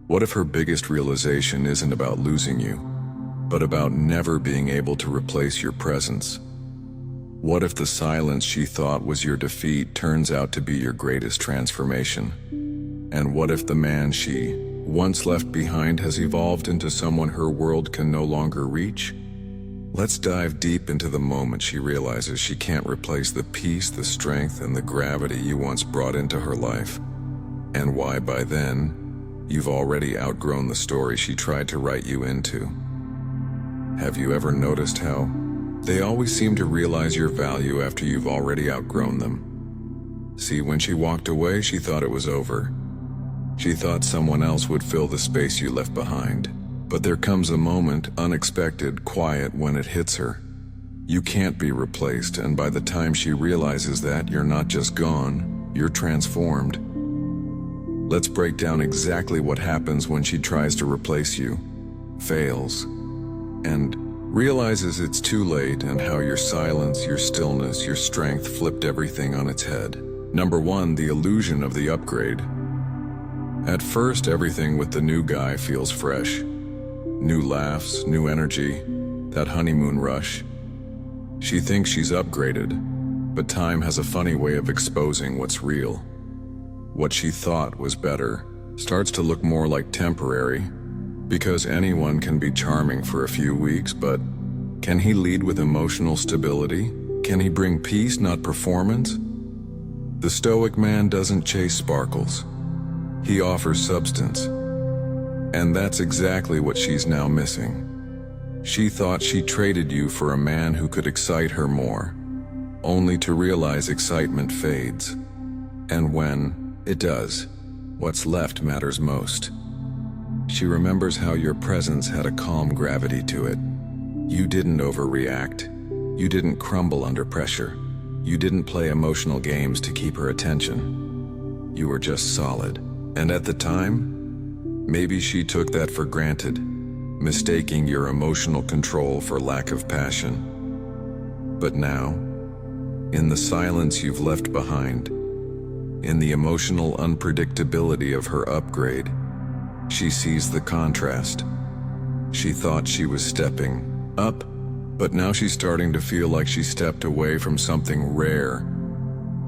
What if her biggest realization isn't about losing you, but about never being able to replace your presence? What if the silence she thought was your defeat turns out to be your greatest transformation? And what if the man she once left behind has evolved into someone her world can no longer reach? Let's dive deep into the moment she realizes she can't replace the peace, the strength, and the gravity you once brought into her life, and why by then, you've already outgrown the story she tried to write you into. Have you ever noticed how they always seem to realize your value after you've already outgrown them? See, when she walked away, she thought it was over. She thought someone else would fill the space you left behind. But there comes a moment, unexpected, quiet, when it hits her. You can't be replaced, and by the time she realizes that, you're not just gone, you're transformed. Let's break down exactly what happens when she tries to replace you, fails, and realizes it's too late, and how your silence, your stillness, your strength flipped everything on its head. Number 1, the illusion of the upgrade. At first, everything with the new guy feels fresh. New laughs, new energy, that honeymoon rush. She thinks she's upgraded, but time has a funny way of exposing what's real. What she thought was better starts to look more like temporary, because anyone can be charming for a few weeks, but can he lead with emotional stability? Can he bring peace, not performance? The stoic man doesn't chase sparkles. He offers substance. And that's exactly what she's now missing. She thought she traded you for a man who could excite her more, only to realize excitement fades. And when it does, what's left matters most. She remembers how your presence had a calm gravity to it. You didn't overreact. You didn't crumble under pressure. You didn't play emotional games to keep her attention. You were just solid. And at the time, maybe she took that for granted, mistaking your emotional control for lack of passion. But now, in the silence you've left behind, in the emotional unpredictability of her upgrade, she sees the contrast. She thought she was stepping up, but now she's starting to feel like she stepped away from something rare.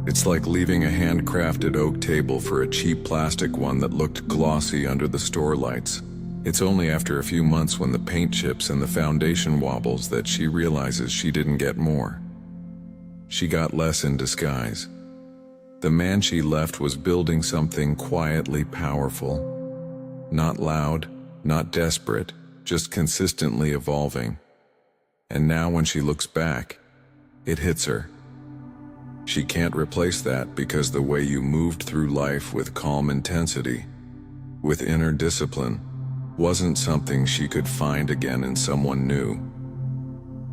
It's like leaving a handcrafted oak table for a cheap plastic one that looked glossy under the store lights. It's only after a few months, when the paint chips and the foundation wobbles, that she realizes she didn't get more. She got less in disguise. The man she left was building something quietly powerful. Not loud, not desperate, just consistently evolving. And now when she looks back, it hits her. She can't replace that, because the way you moved through life with calm intensity, with inner discipline, wasn't something she could find again in someone new.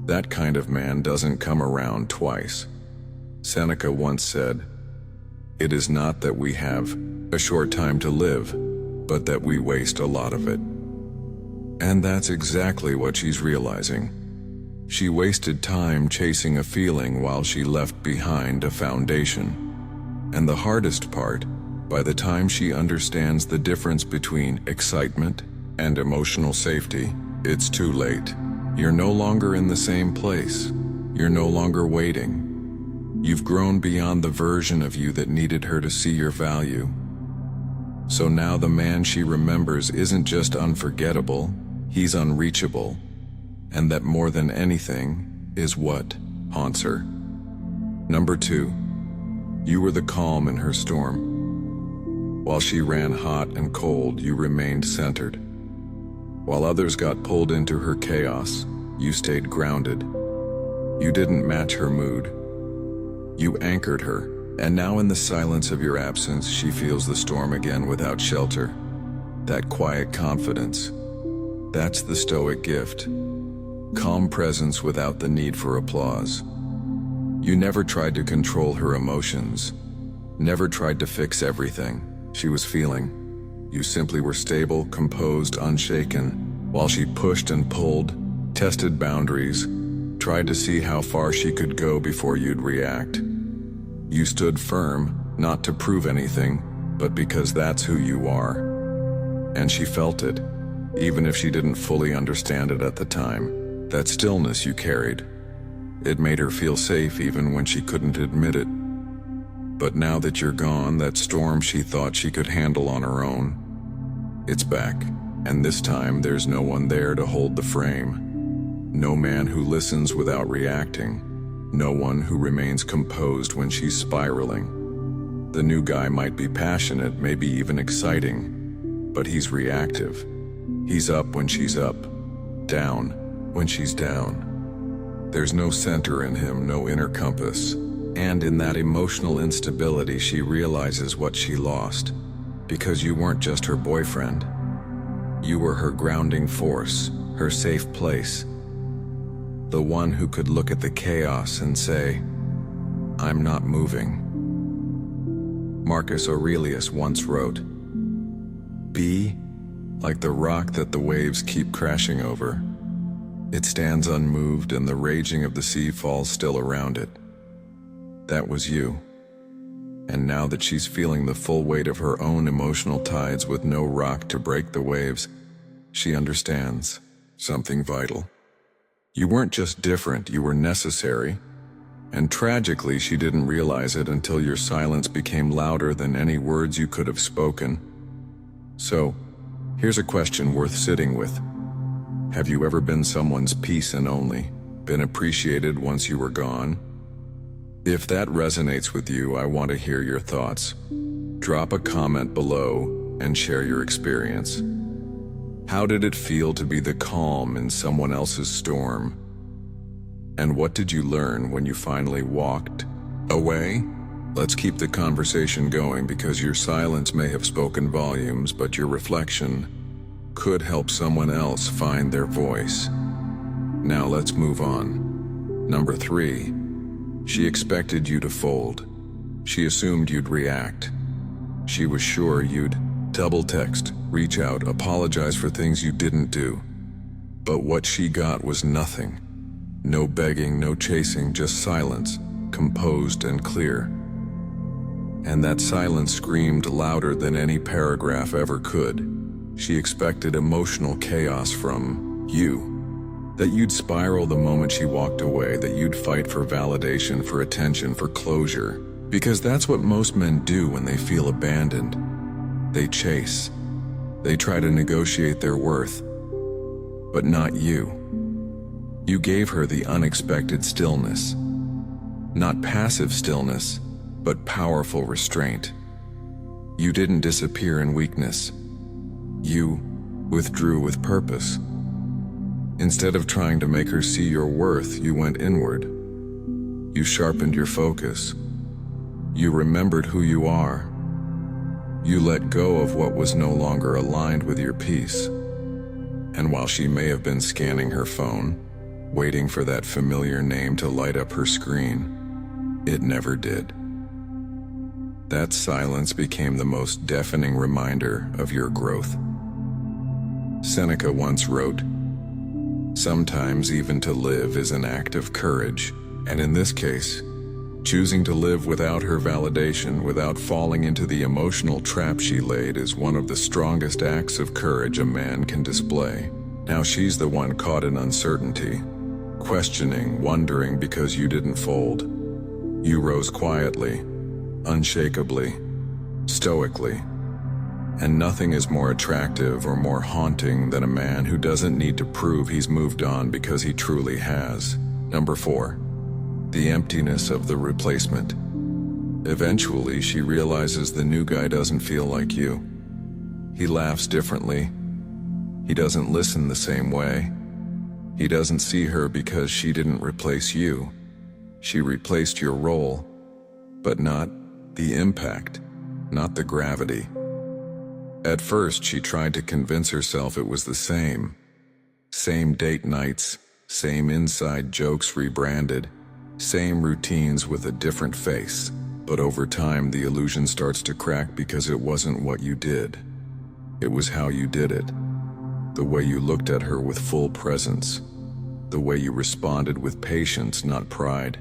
That kind of man doesn't come around twice. Seneca once said, "It is not that we have a short time to live, but that we waste a lot of it." And that's exactly what she's realizing. She wasted time chasing a feeling while she left behind a foundation. And the hardest part, by the time she understands the difference between excitement and emotional safety, it's too late. You're no longer in the same place. You're no longer waiting. You've grown beyond the version of you that needed her to see your value. So now the man she remembers isn't just unforgettable, he's unreachable. And that, more than anything, is what haunts her. Number 2, you were the calm in her storm. While she ran hot and cold, you remained centered. While others got pulled into her chaos, you stayed grounded. You didn't match her mood. You anchored her, and now in the silence of your absence, she feels the storm again without shelter. That quiet confidence. That's the stoic gift. Calm presence without the need for applause. You never tried to control her emotions, never tried to fix everything she was feeling. You simply were stable, composed, unshaken, while she pushed and pulled, tested boundaries, tried to see how far she could go before you'd react. You stood firm, not to prove anything, but because that's who you are. And she felt it, even if she didn't fully understand it at the time. That stillness you carried, it made her feel safe even when she couldn't admit it. But now that you're gone, that storm she thought she could handle on her own, it's back. And this time there's no one there to hold the frame. No man who listens without reacting. No one who remains composed when she's spiraling. The new guy might be passionate, maybe even exciting, but he's reactive. He's up when she's up, down when she's down. There's no center in him, no inner compass. And in that emotional instability, she realizes what she lost. Because you weren't just her boyfriend. You were her grounding force, her safe place. The one who could look at the chaos and say, "I'm not moving." Marcus Aurelius once wrote, "Be like the rock that the waves keep crashing over. It stands unmoved and the raging of the sea falls still around it." That was you. And now that she's feeling the full weight of her own emotional tides with no rock to break the waves, she understands something vital. You weren't just different, you were necessary. And tragically, she didn't realize it until your silence became louder than any words you could have spoken. So, here's a question worth sitting with. Have you ever been someone's piece and only, been appreciated once you were gone? If that resonates with you, I want to hear your thoughts. Drop a comment below and share your experience. How did it feel to be the calm in someone else's storm? And what did you learn when you finally walked away? Let's keep the conversation going, because your silence may have spoken volumes, but your reflection could help someone else find their voice. Now let's move on. Number 3. She expected you to fold. She assumed you'd react. She was sure you'd double text, reach out, apologize for things you didn't do. But what she got was nothing. No begging, no chasing, just silence, composed and clear. And that silence screamed louder than any paragraph ever could. She expected emotional chaos from you. That you'd spiral the moment she walked away, that you'd fight for validation, for attention, for closure. Because that's what most men do when they feel abandoned. They chase. They try to negotiate their worth. But not you. You gave her the unexpected stillness. Not passive stillness, but powerful restraint. You didn't disappear in weakness. You withdrew with purpose. Instead of trying to make her see your worth, you went inward. You sharpened your focus. You remembered who you are. You let go of what was no longer aligned with your peace. And while she may have been scanning her phone, waiting for that familiar name to light up her screen, it never did. That silence became the most deafening reminder of your growth. Seneca once wrote, "Sometimes even to live is an act of courage," and in this case, choosing to live without her validation, without falling into the emotional trap she laid, is one of the strongest acts of courage a man can display. Now she's the one caught in uncertainty, questioning, wondering because you didn't fold. You rose quietly, unshakably, stoically. And nothing is more attractive or more haunting than a man who doesn't need to prove he's moved on because he truly has. Number 4. The emptiness of the replacement. Eventually, she realizes the new guy doesn't feel like you. He laughs differently. He doesn't listen the same way. He doesn't see her because she didn't replace you. She replaced your role, but not the impact, not the gravity. At first, she tried to convince herself it was the same. Same date nights, same inside jokes rebranded, same routines with a different face. But over time, the illusion starts to crack because it wasn't what you did. It was how you did it. The way you looked at her with full presence. The way you responded with patience, not pride.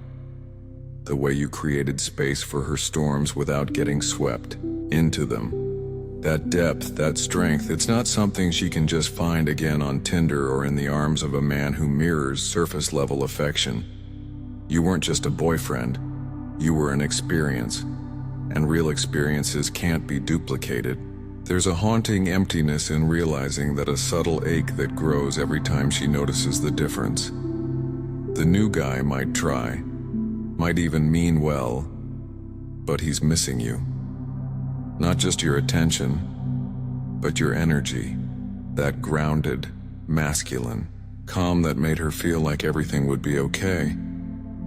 The way you created space for her storms without getting swept into them. That depth, that strength, it's not something she can just find again on Tinder or in the arms of a man who mirrors surface-level affection. You weren't just a boyfriend, you were an experience, and real experiences can't be duplicated. There's a haunting emptiness in realizing that a subtle ache that grows every time she notices the difference. The new guy might try, might even mean well, but he's missing you. Not just your attention, but your energy, that grounded, masculine, calm that made her feel like everything would be okay,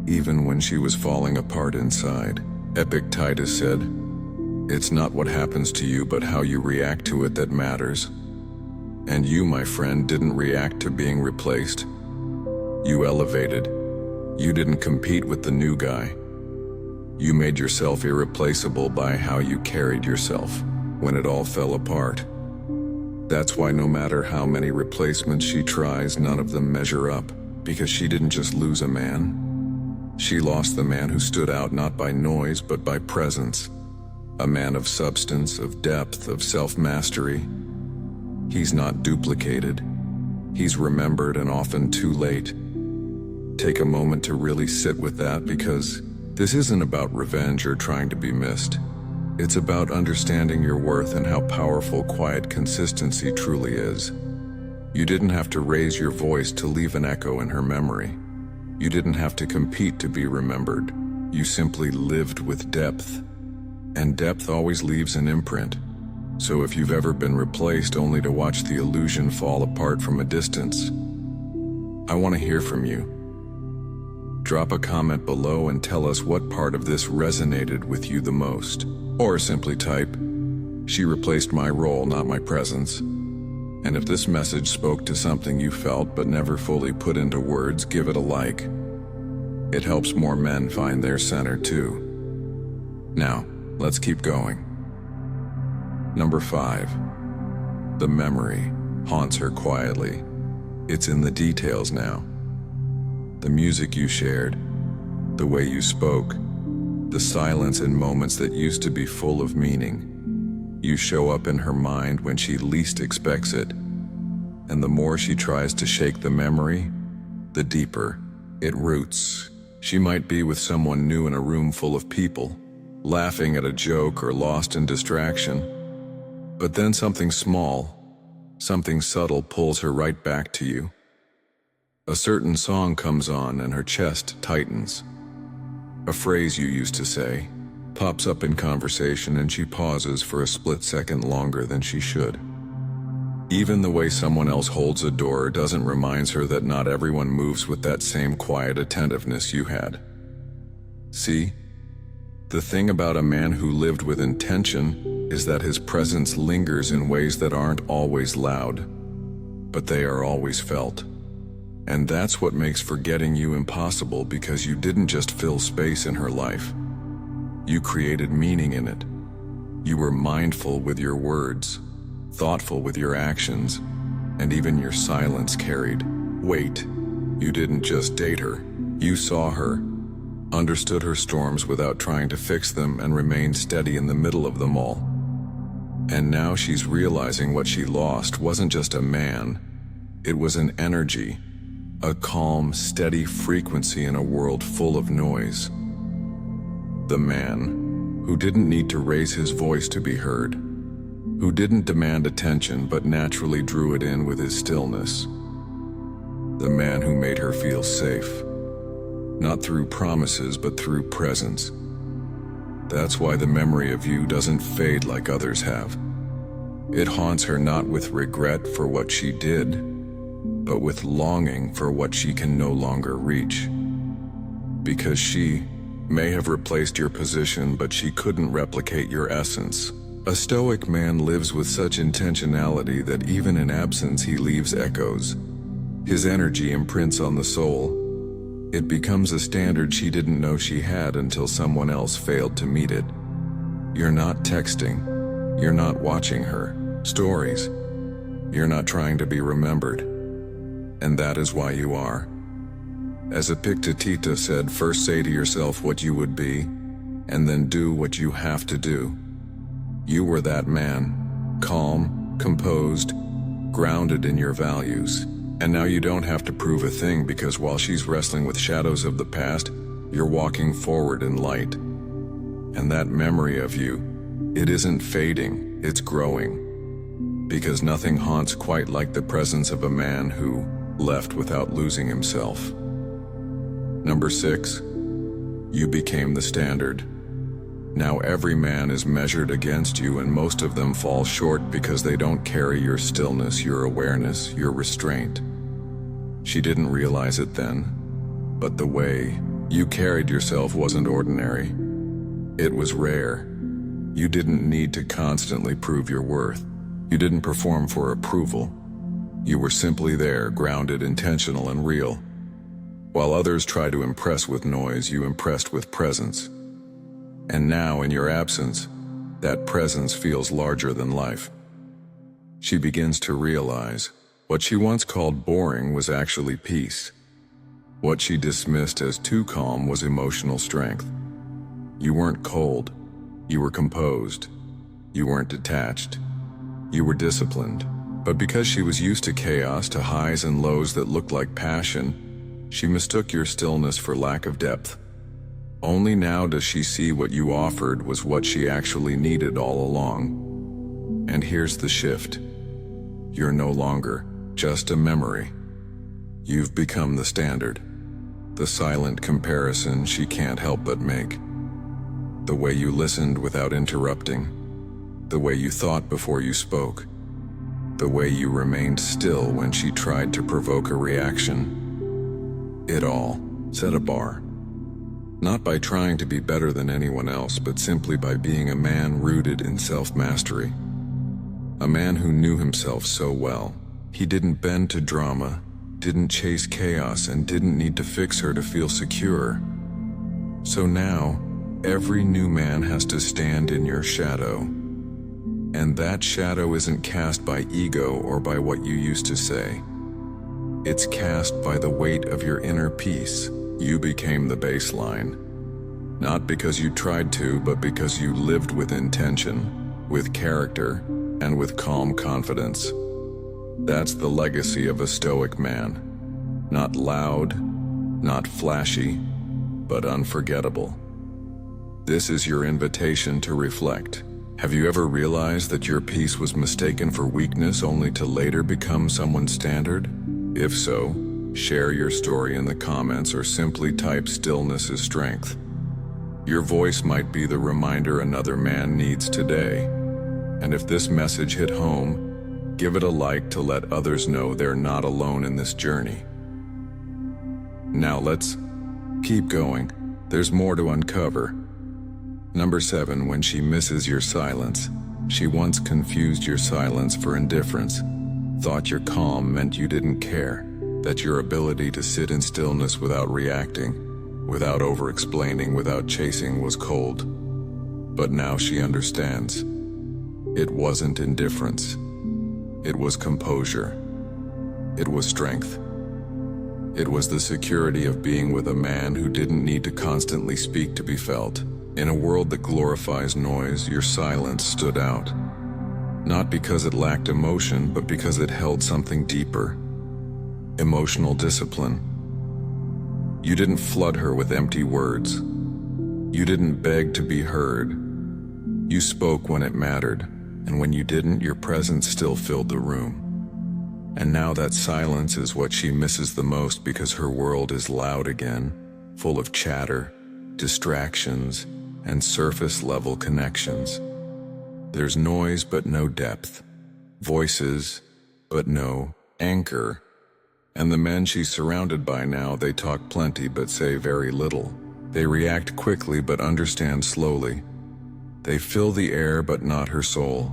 even when she was falling apart inside. Epictetus said, "It's not what happens to you, but how you react to it that matters." And you, my friend, didn't react to being replaced. You elevated. You didn't compete with the new guy. You made yourself irreplaceable by how you carried yourself when it all fell apart. That's why no matter how many replacements she tries, none of them measure up, because she didn't just lose a man. She lost the man who stood out not by noise but by presence. A man of substance, of depth, of self-mastery. He's not duplicated. He's remembered, and often too late. Take a moment to really sit with that, because this isn't about revenge or trying to be missed. It's about understanding your worth and how powerful quiet consistency truly is. You didn't have to raise your voice to leave an echo in her memory. You didn't have to compete to be remembered. You simply lived with depth. And depth always leaves an imprint. So if you've ever been replaced only to watch the illusion fall apart from a distance, I want to hear from you. Drop a comment below and tell us what part of this resonated with you the most. Or simply type, "She replaced my role, not my presence." And if this message spoke to something you felt but never fully put into words, give it a like. It helps more men find their center too. Now, let's keep going. Number 5. The memory haunts her quietly. It's in the details now. The music you shared, the way you spoke, the silence in moments that used to be full of meaning. You show up in her mind when she least expects it. And the more she tries to shake the memory, the deeper it roots. She might be with someone new in a room full of people, laughing at a joke or lost in distraction. But then something small, something subtle pulls her right back to you. A certain song comes on and her chest tightens. A phrase you used to say pops up in conversation and she pauses for a split second longer than she should. Even the way someone else holds a door doesn't remind her that not everyone moves with that same quiet attentiveness you had. See? The thing about a man who lived with intention is that his presence lingers in ways that aren't always loud, but they are always felt. And that's what makes forgetting you impossible, because you didn't just fill space in her life. You created meaning in it. You were mindful with your words, thoughtful with your actions, and even your silence carried weight. You didn't just date her. You saw her, understood her storms without trying to fix them, and remained steady in the middle of them all. And now she's realizing what she lost wasn't just a man. It was an energy. A calm, steady frequency in a world full of noise. The man who didn't need to raise his voice to be heard, who didn't demand attention but naturally drew it in with his stillness. The man who made her feel safe, not through promises but through presence. That's why the memory of you doesn't fade like others have. It haunts her not with regret for what she did, but with longing for what she can no longer reach. Because she may have replaced your position, but she couldn't replicate your essence. A stoic man lives with such intentionality that even in absence he leaves echoes. His energy imprints on the soul. It becomes a standard she didn't know she had until someone else failed to meet it. You're not texting. You're not watching her stories. You're not trying to be remembered. And that is why you are. As Epictetus said, first say to yourself what you would be, and then do what you have to do. You were that man, calm, composed, grounded in your values. And now you don't have to prove a thing, because while she's wrestling with shadows of the past, you're walking forward in light. And that memory of you, it isn't fading, it's growing. Because nothing haunts quite like the presence of a man who left without losing himself. Number 6, you became the standard. Now every man is measured against you, and most of them fall short because they don't carry your stillness, your awareness, your restraint. She didn't realize it then, but the way you carried yourself wasn't ordinary. It was rare. You didn't need to constantly prove your worth. You didn't perform for approval. You were simply there, grounded, intentional, and real. While others try to impress with noise, you impressed with presence. And now, in your absence, that presence feels larger than life. She begins to realize what she once called boring was actually peace. What she dismissed as too calm was emotional strength. You weren't cold. You were composed. You weren't detached. You were disciplined. But because she was used to chaos, to highs and lows that looked like passion, she mistook your stillness for lack of depth. Only now does she see what you offered was what she actually needed all along. And here's the shift. You're no longer just a memory. You've become the standard. The silent comparison she can't help but make. The way you listened without interrupting. The way you thought before you spoke. The way you remained still when she tried to provoke a reaction. It all set a bar. Not by trying to be better than anyone else, but simply by being a man rooted in self-mastery. A man who knew himself so well. He didn't bend to drama, didn't chase chaos, and didn't need to fix her to feel secure. So now, every new man has to stand in your shadow. And that shadow isn't cast by ego or by what you used to say. It's cast by the weight of your inner peace. You became the baseline. Not because you tried to, but because you lived with intention, with character, and with calm confidence. That's the legacy of a stoic man. Not loud, not flashy, but unforgettable. This is your invitation to reflect. Have you ever realized that your peace was mistaken for weakness only to later become someone's standard? If so, share your story in the comments or simply type "stillness is strength." Your voice might be the reminder another man needs today. And if this message hit home, give it a like to let others know they're not alone in this journey. Now let's keep going. There's more to uncover. Number 7, when she misses your silence. She once confused your silence for indifference, thought your calm meant you didn't care, that your ability to sit in stillness without reacting, without over-explaining, without chasing was cold. But now she understands. It wasn't indifference. It was composure. It was strength. It was the security of being with a man who didn't need to constantly speak to be felt. In a world that glorifies noise, your silence stood out. Not because it lacked emotion, but because it held something deeper. Emotional discipline. You didn't flood her with empty words. You didn't beg to be heard. You spoke when it mattered, and when you didn't, your presence still filled the room. And now that silence is what she misses the most, because her world is loud again, full of chatter, distractions, and surface-level connections. There's noise but no depth, voices but no anchor. And the men she's surrounded by now, they talk plenty but say very little. They react quickly but understand slowly. They fill the air but not her soul.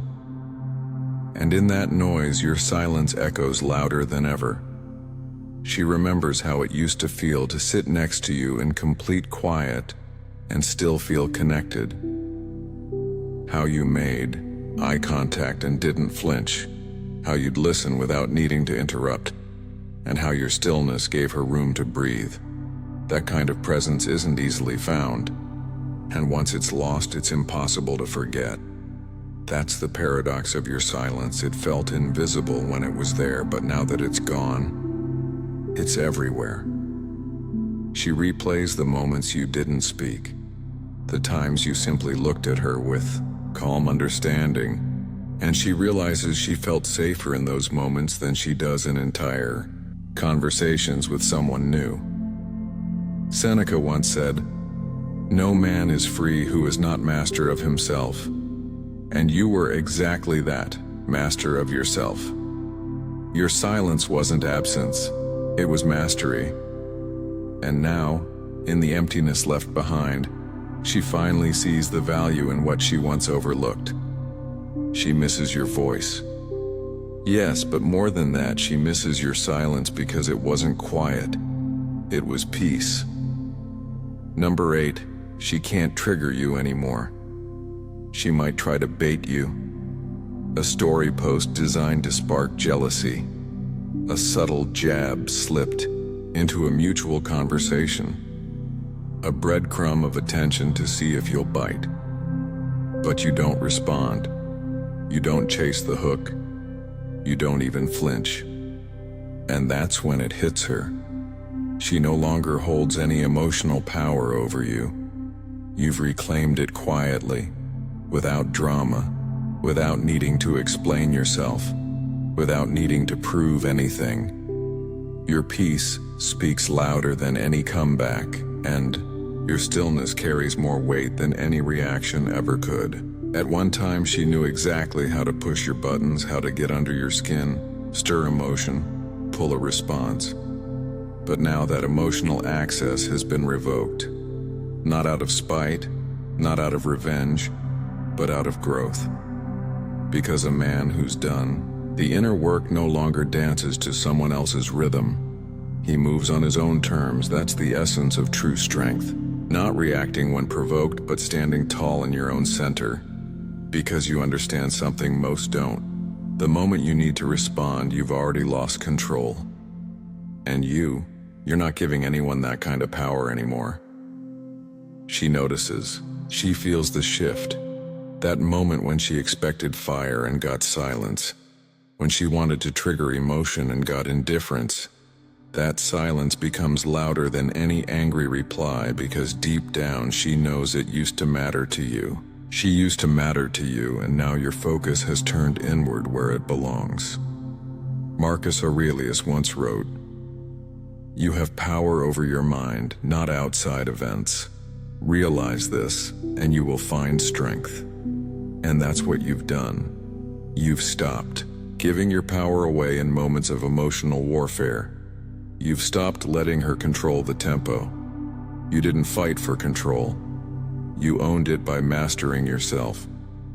And in that noise, your silence echoes louder than ever. She remembers how it used to feel to sit next to you in complete quiet and still feel connected. How you made eye contact and didn't flinch. How you'd listen without needing to interrupt. And how your stillness gave her room to breathe. That kind of presence isn't easily found. And once it's lost, it's impossible to forget. That's the paradox of your silence. It felt invisible when it was there, but now that it's gone, it's everywhere. She replays the moments you didn't speak, the times you simply looked at her with calm understanding, and she realizes she felt safer in those moments than she does in entire conversations with someone new. Seneca once said, "No man is free who is not master of himself." And you were exactly that, master of yourself. Your silence wasn't absence, it was mastery. And now, in the emptiness left behind, she finally sees the value in what she once overlooked. She misses your voice. Yes, but more than that, she misses your silence because it wasn't quiet. It was peace. Number 8, she can't trigger you anymore. She might try to bait you. A story post designed to spark jealousy. A subtle jab slipped into a mutual conversation. A breadcrumb of attention to see if you'll bite. But you don't respond. You don't chase the hook. You don't even flinch. And that's when it hits her. She no longer holds any emotional power over you. You've reclaimed it quietly, without drama, without needing to explain yourself, without needing to prove anything. Your peace speaks louder than any comeback, and your stillness carries more weight than any reaction ever could. At one time, she knew exactly how to push your buttons, how to get under your skin, stir emotion, pull a response. But now that emotional access has been revoked. Not out of spite, not out of revenge, but out of growth. Because a man who's done the inner work no longer dances to someone else's rhythm. He moves on his own terms. That's the essence of true strength. Not reacting when provoked, but standing tall in your own center. Because you understand something most don't. The moment you need to respond, you've already lost control. And you're not giving anyone that kind of power anymore. She notices. She feels the shift. That moment when she expected fire and got silence. When she wanted to trigger emotion and got indifference. That silence becomes louder than any angry reply because deep down she knows it used to matter to you. She used to matter to you, and now your focus has turned inward where it belongs. Marcus Aurelius once wrote, "You have power over your mind, not outside events. Realize this, and you will find strength." And that's what you've done. You've stopped giving your power away in moments of emotional warfare. You've stopped letting her control the tempo. You didn't fight for control. You owned it by mastering yourself,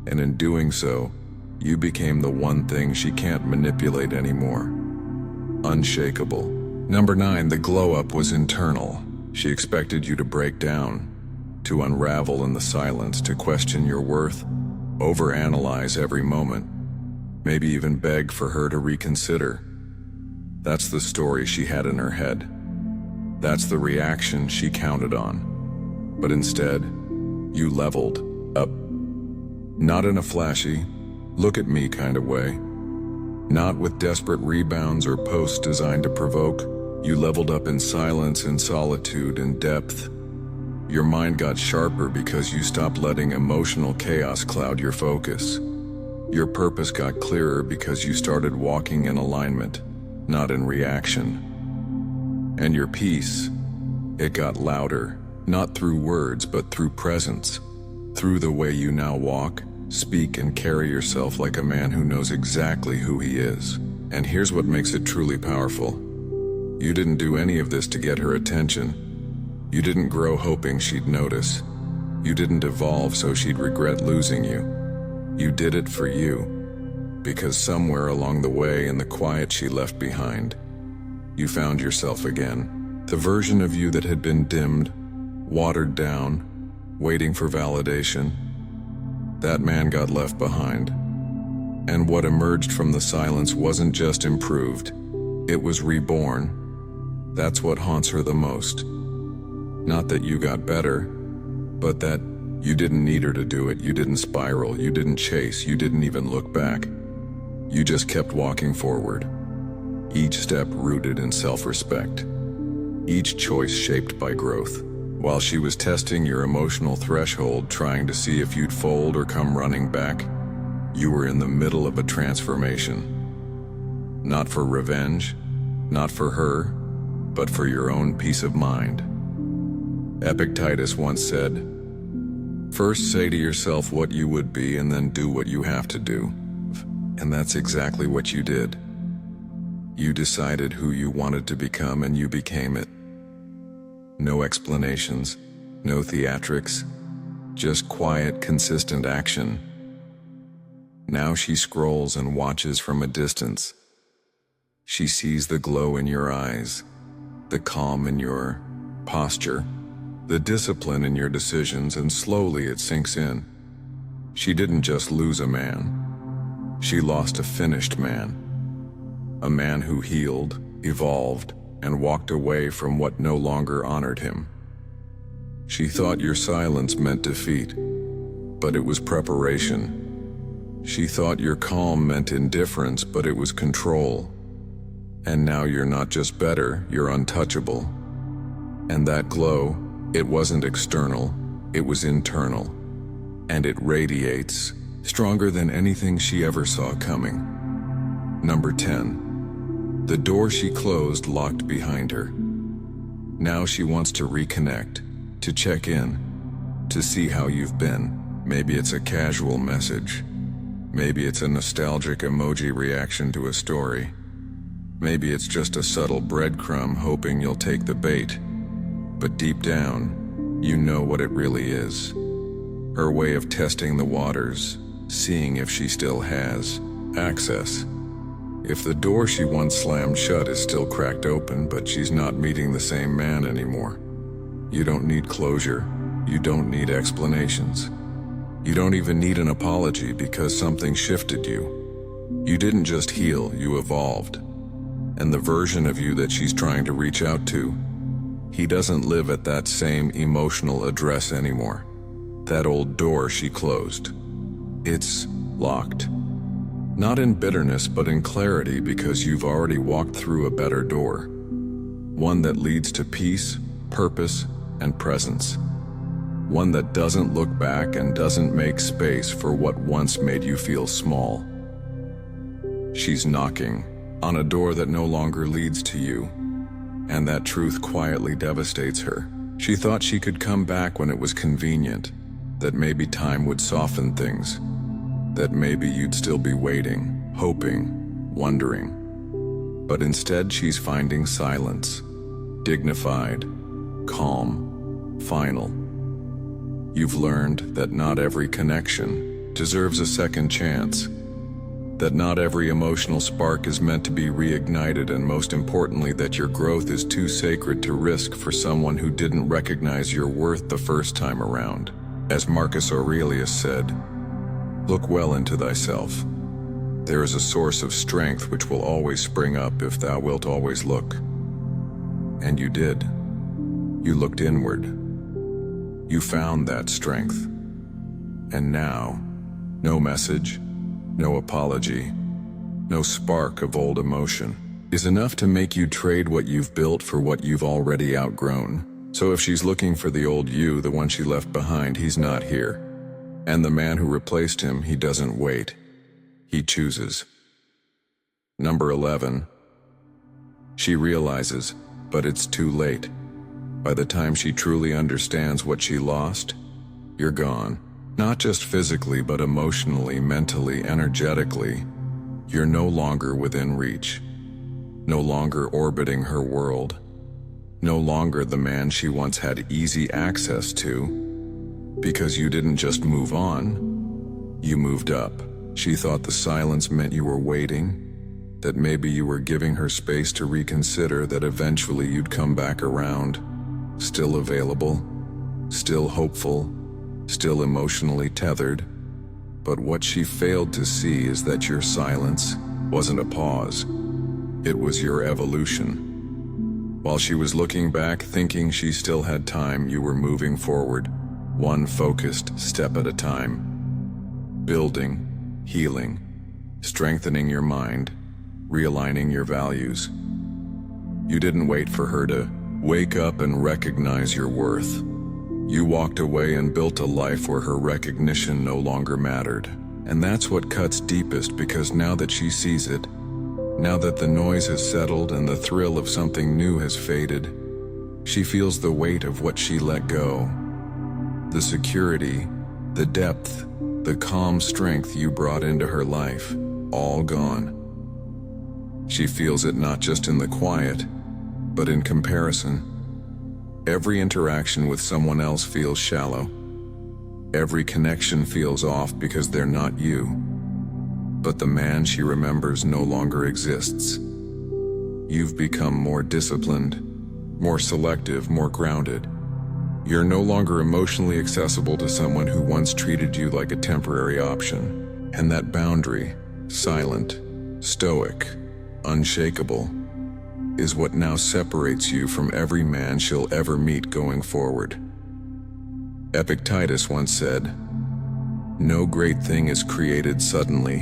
and in doing so, you became the one thing she can't manipulate anymore. Unshakable. Number 9, the glow-up was internal. She expected you to break down, to unravel in the silence, to question your worth, overanalyze every moment, maybe even beg for her to reconsider. That's the story she had in her head. That's the reaction she counted on. But instead, you leveled up. Not in a flashy, look at me kind of way. Not with desperate rebounds or posts designed to provoke. You leveled up in silence, in solitude, in depth. Your mind got sharper because you stopped letting emotional chaos cloud your focus. Your purpose got clearer because you started walking in alignment, not in reaction. And your peace, it got louder, not through words but through presence, through the way you now walk, speak, and carry yourself like a man who knows exactly who he is. And here's what makes it truly powerful. You didn't do any of this to get her attention. You didn't grow hoping she'd notice. You didn't evolve so she'd regret losing you. You did it for you, because somewhere along the way in the quiet she left behind, you found yourself again. The version of you that had been dimmed, watered down, waiting for validation. That man got left behind. And what emerged from the silence wasn't just improved, it was reborn. That's what haunts her the most. Not that you got better, but that You didn't need her to do it, you didn't spiral, you didn't chase, you didn't even look back. You just kept walking forward, each step rooted in self-respect, each choice shaped by growth. While she was testing your emotional threshold, trying to see if you'd fold or come running back, you were in the middle of a transformation. Not for revenge, not for her, but for your own peace of mind. Epictetus once said, "First say to yourself what you would be and then do what you have to do." And that's exactly what you did. You decided who you wanted to become and you became it. No explanations, no theatrics, just quiet, consistent action. Now she scrolls and watches from a distance. She sees the glow in your eyes, the calm in your posture, the discipline in your decisions, and slowly it sinks in. She didn't just lose a man. She lost a finished man. A man who healed, evolved, and walked away from what no longer honored him. She thought your silence meant defeat, but it was preparation. She thought your calm meant indifference, but it was control. And now you're not just better, you're untouchable. And that glow, it wasn't external, it was internal. And it radiates, stronger than anything she ever saw coming. Number 10. The door she closed locked behind her. Now she wants to reconnect, to check in, to see how you've been. Maybe it's a casual message. Maybe it's a nostalgic emoji reaction to a story. Maybe it's just a subtle breadcrumb hoping you'll take the bait. But deep down, you know what it really is. Her way of testing the waters, seeing if she still has access. If the door she once slammed shut is still cracked open, but she's not meeting the same man anymore. You don't need closure. You don't need explanations. You don't even need an apology because something shifted you. You didn't just heal, you evolved. And the version of you that she's trying to reach out to, he doesn't live at that same emotional address anymore. That old door she closed. It's locked. Not in bitterness, but in clarity, because you've already walked through a better door. One that leads to peace, purpose, and presence. One that doesn't look back and doesn't make space for what once made you feel small. She's knocking on a door that no longer leads to you, and that truth quietly devastates her. She thought she could come back when it was convenient, that maybe time would soften things, that maybe you'd still be waiting, hoping, wondering. But instead she's finding silence, dignified, calm, final. You've learned that not every connection deserves a second chance, that not every emotional spark is meant to be reignited, and most importantly, that your growth is too sacred to risk for someone who didn't recognize your worth the first time around. As Marcus Aurelius said, "Look well into thyself. There is a source of strength which will always spring up if thou wilt always look." And you did. You looked inward. You found that strength. And now, no message, no apology, no spark of old emotion is enough to make you trade what you've built for what you've already outgrown. So if she's looking for the old you, the one she left behind, he's not here. And the man who replaced him, he doesn't wait. He chooses. Number 11. She realizes, but it's too late. By the time she truly understands what she lost, you're gone. Not just physically, but emotionally, mentally, energetically. You're no longer within reach. No longer orbiting her world. No longer the man she once had easy access to. Because you didn't just move on, you moved up. She thought the silence meant you were waiting, that maybe you were giving her space to reconsider, that eventually you'd come back around. Still available, still hopeful, still emotionally tethered. But what she failed to see is that your silence wasn't a pause. It was your evolution. While she was looking back, thinking she still had time, you were moving forward. one focused step at a time. Building, healing, strengthening your mind, realigning your values. You didn't wait for her to wake up and recognize your worth. You walked away and built a life where her recognition no longer mattered. And that's what cuts deepest, because now that she sees it, now that the noise has settled and the thrill of something new has faded, she feels the weight of what she let go. The security, the depth, the calm strength you brought into her life, all gone. She feels it not just in the quiet, but in comparison. Every interaction with someone else feels shallow. Every connection feels off because they're not you. But the man she remembers no longer exists. You've become more disciplined, more selective, more grounded. You're no longer emotionally accessible to someone who once treated you like a temporary option. And that boundary, silent, stoic, unshakable, is what now separates you from every man she'll ever meet going forward. Epictetus once said, "No great thing is created suddenly,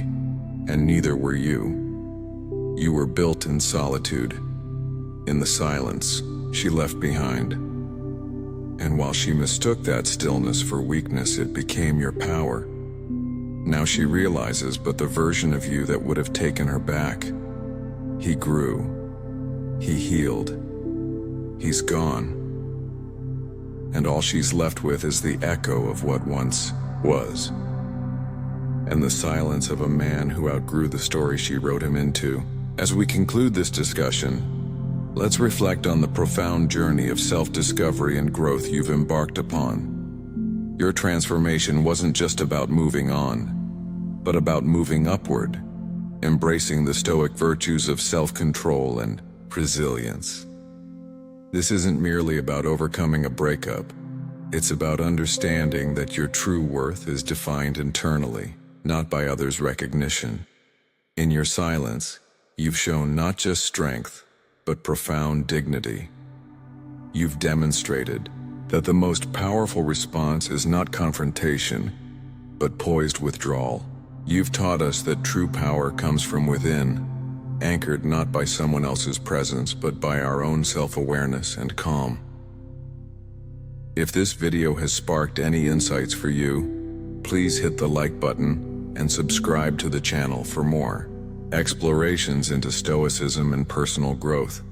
and neither were you. You were built in solitude, in the silence she left behind." And while she mistook that stillness for weakness, it became your power. Now she realizes, but the version of you that would have taken her back. He grew. He healed. He's gone. And all she's left with is the echo of what once was. And the silence of a man who outgrew the story she wrote him into. As we conclude this discussion, let's reflect on the profound journey of self-discovery and growth you've embarked upon. Your transformation wasn't just about moving on, but about moving upward, embracing the stoic virtues of self-control and resilience. This isn't merely about overcoming a breakup. It's about understanding that your true worth is defined internally, not by others' recognition. In your silence, you've shown not just strength, but profound dignity. You've demonstrated that the most powerful response is not confrontation, but poised withdrawal. You've taught us that true power comes from within, anchored not by someone else's presence, but by our own self-awareness and calm. If this video has sparked any insights for you, please hit the like button and subscribe to the channel for more explorations into stoicism and personal growth.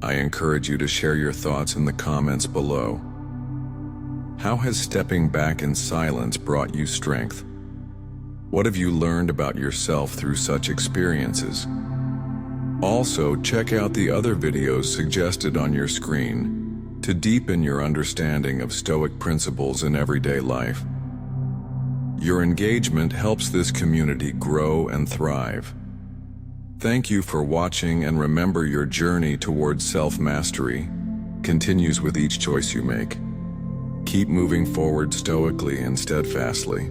I encourage you to share your thoughts in the comments below. How has stepping back in silence brought you strength? What have you learned about yourself through such experiences? Also, check out the other videos suggested on your screen to deepen your understanding of Stoic principles in everyday life. Your engagement helps this community grow and thrive. Thank you for watching, and remember, your journey towards self-mastery continues with each choice you make. Keep moving forward stoically and steadfastly.